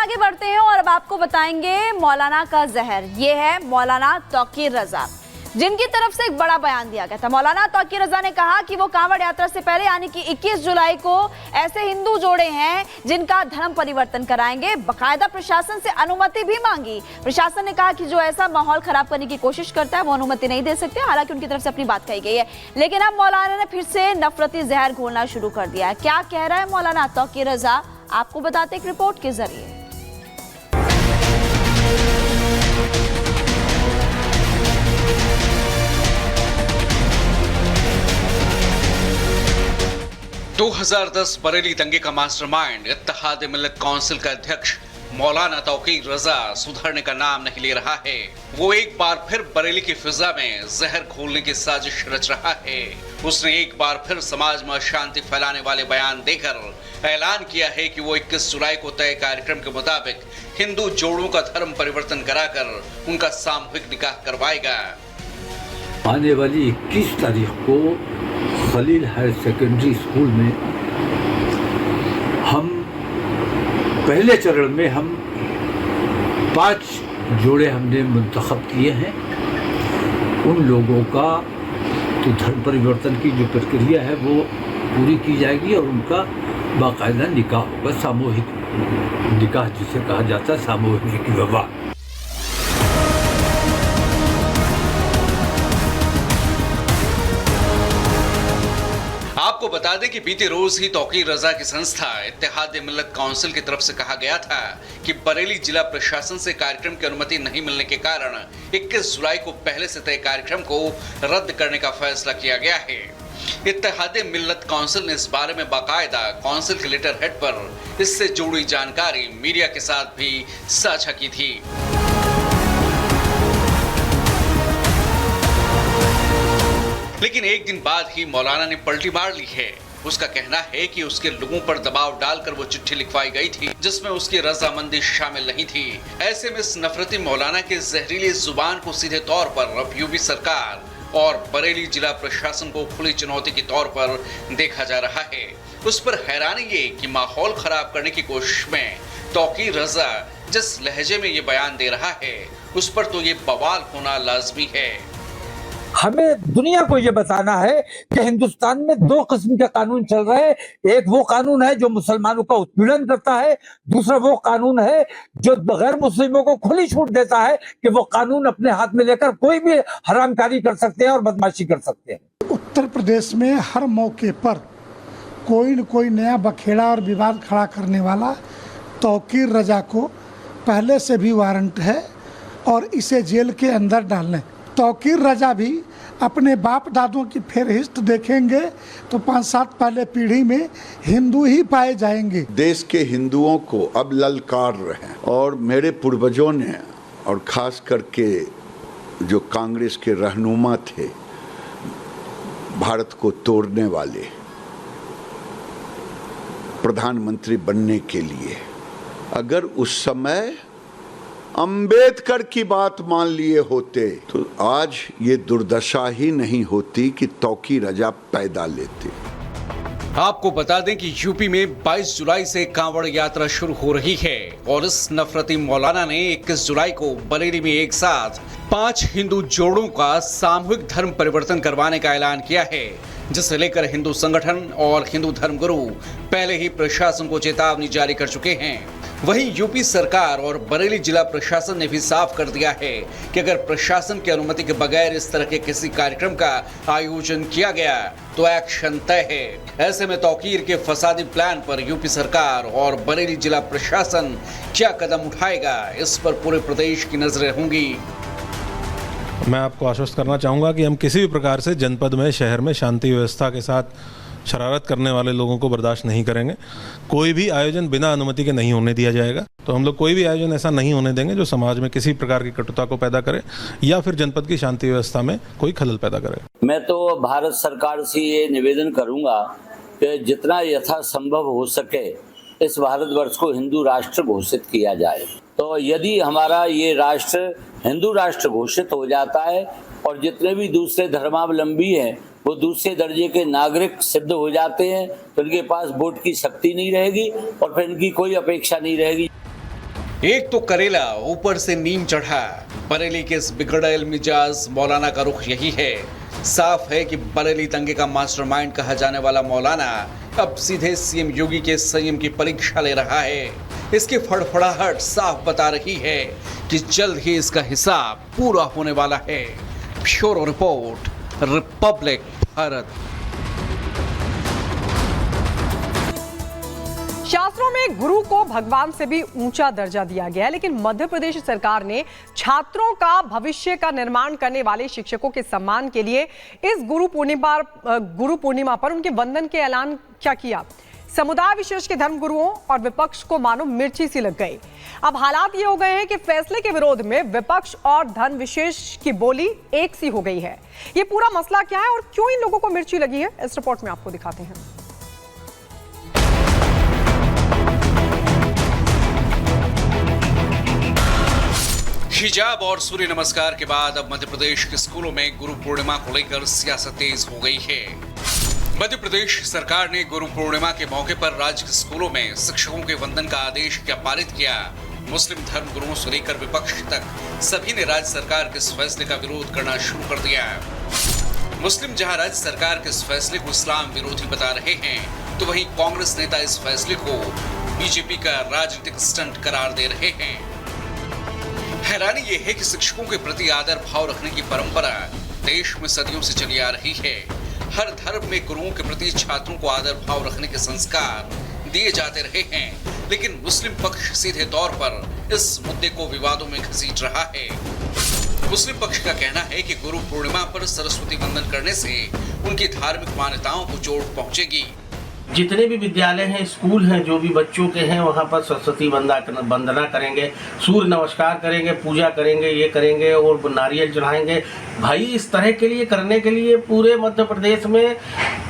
आगे बढ़ते हैं और अब आपको बताएंगे मौलाना का जहर। ये है मौलाना तौकीर रजा, जिनकी तरफ से एक बड़ा बयान दिया गया था। मौलाना तौकीर रजा ने कहा कि वो कांवड़ यात्रा से पहले यानी कि 21 जुलाई को ऐसे हिंदू जोड़े हैं जिनका धर्म परिवर्तन कराएंगे। बकायदा प्रशासन से अनुमति भी मांगी। प्रशासन ने कहा कि जो ऐसा माहौल खराब करने की कोशिश करता है वो अनुमति नहीं दे सकते। हालांकि उनकी तरफ से अपनी बात कही गई है, लेकिन अब मौलाना ने फिर से नफरती जहर घोलना शुरू कर दिया है। क्या कह रहा है मौलाना तौकीर रजा, आपको बताते एक रिपोर्ट के जरिए। 2010 बरेली दंगे का मास्टरमाइंड इत्तेहाद मिल्लत काउंसिल का अध्यक्ष मौलाना तौकीर रजा सुधरने का नाम नहीं ले रहा है। वो एक बार फिर बरेली की फिजा में जहर घोलने की साजिश रच रहा है। उसने एक बार फिर समाज में अशांति फैलाने वाले बयान देकर ऐलान किया है कि वो 21 जुलाई को तय कार्यक्रम के मुताबिक हिंदू जोड़ों का धर्म परिवर्तन कराकर उनका सामूहिक निकाह करवाएगा। आने वाली 21 तारीख को खलील हायर सेकेंडरी स्कूल में हम पहले चरण में 5 जोड़े हमने मुंतखब किए हैं। उन लोगों का तो धर्म परिवर्तन की जो प्रक्रिया है वो पूरी की जाएगी और उनका बाकायदा निकाह होगा, सामूहिक निकाह जिसे कहा जाता है, सामूहिक विवाह। आपको बता दें कि बीते रोज ही तौकीर रजा की संस्था इत्तेहाद मिल्लत काउंसिल की तरफ से कहा गया था कि बरेली जिला प्रशासन से कार्यक्रम की अनुमति नहीं मिलने के कारण 21 जुलाई को पहले से तय कार्यक्रम को रद्द करने का फैसला किया गया है। इत्तेहाद मिल्लत काउंसिल ने इस बारे में बाकायदा काउंसिल के लेटर हेड पर इससे जुड़ी जानकारी मीडिया के साथ भी साझा की थी। लेकिन एक दिन बाद ही मौलाना ने पलटी मार ली है। उसका कहना है कि उसके लोगों पर दबाव डालकर वो चिट्ठी लिखवाई गई थी जिसमें उसकी रजामंदी शामिल नहीं थी। ऐसे में इस नफरती मौलाना के जहरीली जुबान को सीधे तौर पर अब यूपी सरकार और बरेली जिला प्रशासन को खुली चुनौती के तौर पर देखा जा रहा है। उस पर हैरानी ये कि माहौल खराब करने की कोशिश में तौकीर रजा जिस लहजे में ये बयान दे रहा है उस पर तो ये बवाल होना लाजमी है। हमें दुनिया को ये बताना है कि हिंदुस्तान में 2 किस्म के कानून चल रहे हैं। एक वो कानून है जो मुसलमानों का उत्पीड़न करता है, दूसरा वो कानून है जो गैर मुस्लिमों को खुली छूट देता है कि वो कानून अपने हाथ में लेकर कोई भी हरामकारी कर सकते हैं और बदमाशी कर सकते हैं। उत्तर प्रदेश में हर मौके पर कोई न कोई नया बखेड़ा और विवाद खड़ा करने वाला तौकीर रजा को पहले से भी वारंट है और इसे जेल के अंदर डालने। तौकीर रजा भी अपने बाप दादों की फेहरिस्त देखेंगे तो 5-7 पहले पीढ़ी में हिंदू ही पाए जाएंगे। देश के हिंदुओं को अब ललकार रहे हैं और मेरे पूर्वजों ने और खास करके जो कांग्रेस के रहनुमा थे, भारत को तोड़ने वाले, प्रधानमंत्री बनने के लिए अगर उस समय अंबेडकर की बात मान लिए होते तो आज ये दुर्दशा ही नहीं होती कि तौकीर रजा पैदा लेते। आपको बता दें कि यूपी में 22 जुलाई से कांवड़ यात्रा शुरू हो रही है और इस नफरती मौलाना ने 21 जुलाई को बरेली में एक साथ 5 हिंदू जोड़ों का सामूहिक धर्म परिवर्तन करवाने का ऐलान किया है, जिसे लेकर हिंदू संगठन और हिंदू धर्मगुरु पहले ही प्रशासन को चेतावनी जारी कर चुके हैं। वहीं यूपी सरकार और बरेली जिला प्रशासन ने भी साफ कर दिया है कि अगर प्रशासन की अनुमति के बगैर इस तरह के किसी कार्यक्रम का आयोजन किया गया तो एक्शन तय है। ऐसे में तौकीर के फसादी प्लान पर यूपी सरकार और बरेली जिला प्रशासन क्या कदम उठाएगा, इस पर पूरे प्रदेश की नजरें होंगी। मैं आपको आश्वस्त करना चाहूँगा कि हम किसी भी प्रकार से जनपद में, शहर में शांति व्यवस्था के साथ शरारत करने वाले लोगों को बर्दाश्त नहीं करेंगे। कोई भी आयोजन बिना अनुमति के नहीं होने दिया जाएगा। तो हम लोग कोई भी आयोजन ऐसा नहीं होने देंगे जो समाज में किसी प्रकार की कटुता को पैदा करे या फिर जनपद की शांति व्यवस्था में कोई खलल पैदा करे। मैं तो भारत सरकार से ये निवेदन करूँगा कि जितना यथासंभव हो सके इस भारतवर्ष को हिंदू राष्ट्र घोषित किया जाए। तो यदि हमारा ये राष्ट्र हिंदू राष्ट्र घोषित हो जाता है और जितने भी दूसरे धर्मावलंबी हैं वो दूसरे दर्जे के नागरिक सिद्ध हो जाते हैं तो इनके पास वोट की शक्ति नहीं रहेगी और फिर इनकी कोई अपेक्षा नहीं रहेगी। एक तो करेला ऊपर से नीम चढ़ा। बरेली के इस बिगड़ैल मिजाज मौलाना का रुख यही है। साफ है कि बरेली दंगे का मास्टरमाइंड कहा जाने वाला मौलाना अब सीधे सीएम योगी के संयम की परीक्षा ले रहा है। इसकी फड़फड़ाहट साफ बता रही है कि जल्द ही इसका हिसाब पूरा होने वाला है। Bureau report, Republic Bharat. शास्त्रों में गुरु को भगवान से भी ऊंचा दर्जा दिया गया है, लेकिन मध्य प्रदेश सरकार ने छात्रों का भविष्य का निर्माण करने वाले शिक्षकों के सम्मान के लिए इस गुरु पूर्णिमा पर उनके वंदन के ऐलान क्या किया। समुदाय विशेष के धर्म गुरुओं और विपक्ष को मानो मिर्ची सी लग गई। अब हालात ये हो गए हैं कि फैसले के विरोध में विपक्ष और धर्म विशेष की बोली एक सी हो गई है। ये पूरा मसला क्या है और क्यों इन लोगों को मिर्ची लगी है, इस रिपोर्ट में आपको दिखाते हैं। हिजाब और सूर्य नमस्कार के बाद अब मध्य प्रदेश के स्कूलों में गुरु पूर्णिमा को लेकर सियासत तेज हो गई है। मध्य प्रदेश सरकार ने गुरु पूर्णिमा के मौके पर राज्य के स्कूलों में शिक्षकों के वंदन का आदेश क्या पारित किया। मुस्लिम धर्म गुरुओं से लेकर विपक्ष तक सभी ने राज्य सरकार के इस फैसले का विरोध करना शुरू कर दिया। मुस्लिम जहां राज्य सरकार के इस फैसले को इस्लाम विरोधी बता रहे हैं, तो वहीं कांग्रेस नेता इस फैसले को बीजेपी का राजनीतिक स्टंट करार दे रहे हैं। हैरानी यह है कि शिक्षकों के प्रति आदर भाव रखने की परंपरा देश में सदियों से चली आ रही है। हर धर्म में गुरुओं के प्रति छात्रों को आदर भाव रखने के संस्कार दिए जाते रहे हैं, लेकिन मुस्लिम पक्ष सीधे तौर पर इस मुद्दे को विवादों में घसीट रहा है। मुस्लिम पक्ष का कहना है कि गुरु पूर्णिमा पर सरस्वती वंदन करने से उनकी धार्मिक मान्यताओं को चोट पहुंचेगी। जितने भी विद्यालय हैं, स्कूल हैं, जो भी बच्चों के हैं, वहाँ पर सरस्वती वंदना करेंगे, सूर्य नमस्कार करेंगे, पूजा करेंगे, ये करेंगे और नारियल चढ़ाएंगे। भाई इस तरह के लिए करने के लिए पूरे मध्य प्रदेश में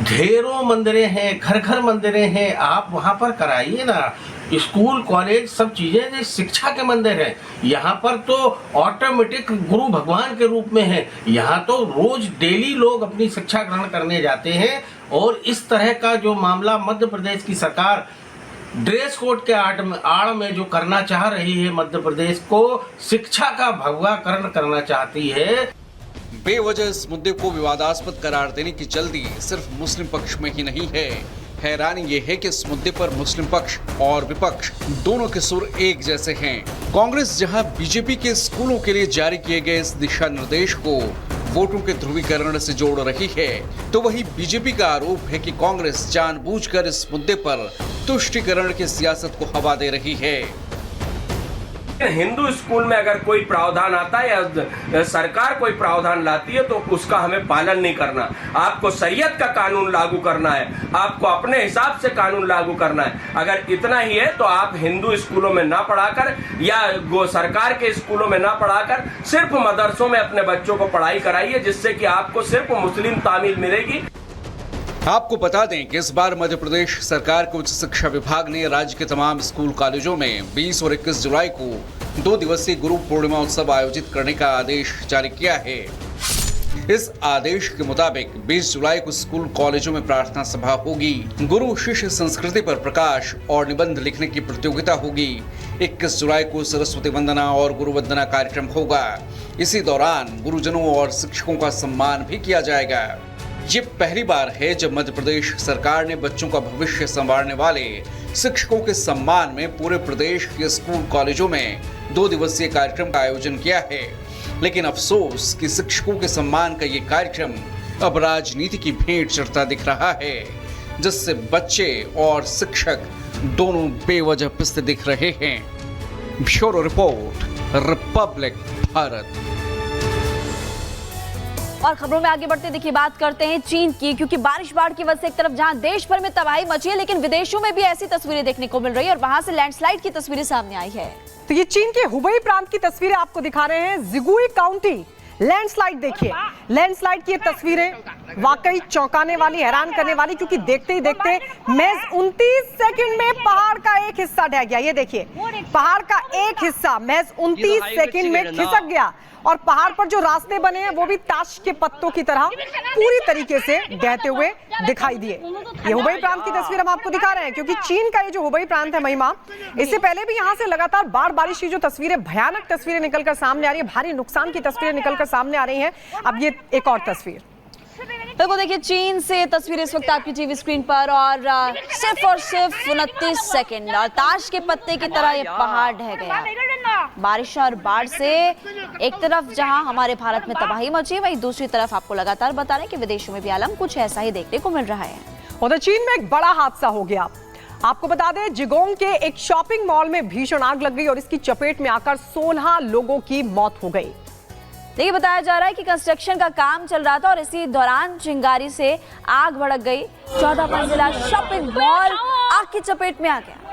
ढेरों मंदिरें हैं, घर घर मंदिरें हैं, आप वहाँ पर कराइए ना। स्कूल कॉलेज सब चीज़ें शिक्षा के मंदिर हैं। यहाँ पर तो ऑटोमेटिक गुरु भगवान के रूप में है। यहाँ तो रोज डेली लोग अपनी शिक्षा ग्रहण करने जाते हैं और इस तरह का जो मामला मध्य प्रदेश की सरकार ड्रेस कोड के आड़ में जो करना चाह रही है, मध्य प्रदेश को शिक्षा का भगवाकरण करना चाहती है। बेवजह इस मुद्दे को विवादास्पद करार देने की जल्दी सिर्फ मुस्लिम पक्ष में ही नहीं है। हैरानी ये है कि इस मुद्दे पर मुस्लिम पक्ष और विपक्ष दोनों के सुर एक जैसे हैं। कांग्रेस जहां बीजेपी के स्कूलों के लिए जारी किए गए इस दिशा निर्देश को वोटों के ध्रुवीकरण से जोड़ रही है, तो वहीं बीजेपी का आरोप है कि कांग्रेस जानबूझकर इस मुद्दे पर तुष्टीकरण की सियासत को हवा दे रही है। हिंदू स्कूल में अगर कोई प्रावधान आता है या सरकार कोई प्रावधान लाती है तो उसका हमें पालन नहीं करना। आपको शरीयत का कानून लागू करना है, आपको अपने हिसाब से कानून लागू करना है। अगर इतना ही है तो आप हिंदू स्कूलों में ना पढ़ाकर या सरकार के स्कूलों में ना पढ़ाकर सिर्फ मदरसों में अपने बच्चों को पढ़ाई कराइए, जिससे कि आपको सिर्फ मुस्लिम तामील मिलेगी। आपको बता दें कि इस बार मध्य प्रदेश सरकार के उच्च शिक्षा विभाग ने राज्य के तमाम स्कूल कॉलेजों में 20 और 21 जुलाई को 2 दिवसीय गुरु पूर्णिमा उत्सव आयोजित करने का आदेश जारी किया है। इस आदेश के मुताबिक 20 जुलाई को स्कूल कॉलेजों में प्रार्थना सभा होगी, गुरु शिष्य संस्कृति पर प्रकाश और निबंध लिखने की प्रतियोगिता होगी। 21 जुलाई को सरस्वती वंदना और गुरु वंदना कार्यक्रम होगा। इसी दौरान गुरुजनों और शिक्षकों का सम्मान भी किया जाएगा। ये पहली बार है जब मध्य प्रदेश सरकार ने बच्चों का भविष्य संवारने वाले शिक्षकों के सम्मान में पूरे प्रदेश के स्कूल कॉलेजों में 2 दिवसीय कार्यक्रम का आयोजन किया है। लेकिन अफसोस कि शिक्षकों के सम्मान का ये कार्यक्रम अब राजनीति की भेंट चढ़ता दिख रहा है, जिससे बच्चे और शिक्षक दोनों बेवजह पिसते दिख रहे हैं। Bureau report, Republic Bharat. और खबरों में आगे बढ़ते देखिए बात करते हैं चीन की, क्योंकि बारिश बाढ़ की वजह से एक तरफ जहां देश भर में तबाही मची है, लेकिन विदेशों में भी ऐसी तस्वीरें देखने को मिल रही है और वहां से लैंडस्लाइड की तस्वीरें सामने आई है। तो ये चीन के हुबई प्रांत की तस्वीरें आपको दिखा रहे हैं। जिगुई काउंटी लैंडस्लाइड देखिए, लैंडस्लाइड की तस्वीरें वाकई चौंकाने वाली, हैरान करने वाली, क्योंकि देखते ही देखते महज 29 सेकंड में पहाड़ का एक हिस्सा ढह गया। ये देखिए, पहाड़ का एक हिस्सा महज 29 सेकंड में खिसक गया और पहाड़ पर जो रास्ते बने हैं वो भी ताश के पत्तों की तरह पूरी तरीके से बहते हुए दिखाई दिए। ये हुबई प्रांत की तस्वीर हम आपको दिखा रहे हैं, क्योंकि चीन का ये जो हुबई प्रांत है महिमा, इससे पहले भी यहाँ से लगातार बाढ़ बारिश की जो तस्वीरें, भयानक तस्वीरें निकलकर सामने आ रही है, भारी नुकसान की तस्वीरें निकलकर सामने आ रही हैं। अब ये एक और तस्वीर, देखो, देखिए चीन से तस्वीर इस वक्त आपकी टीवी स्क्रीन पर, और सिर्फ 29 सेकंड और ताश के पत्ते की तरह ये पहाड़ ढह गया। बारिश और बाढ़ से एक तरफ जहां हमारे भारत में तबाही मची, वहीं दूसरी तरफ आपको लगातार बता रहे हैं कि विदेशों में भी आलम कुछ ऐसा ही देखने को मिल रहा है। उधर चीन में एक बड़ा हादसा हो गया। आपको बता दें, जिगोंग के एक शॉपिंग मॉल में भीषण आग लग गई और इसकी चपेट में आकर 16 लोगों की मौत हो गई। देखिए, बताया जा रहा है कि कंस्ट्रक्शन का काम चल रहा था और इसी दौरान चिंगारी से आग भड़क गई। 14 मंजिला शॉपिंग मॉल आग की चपेट में आ गया।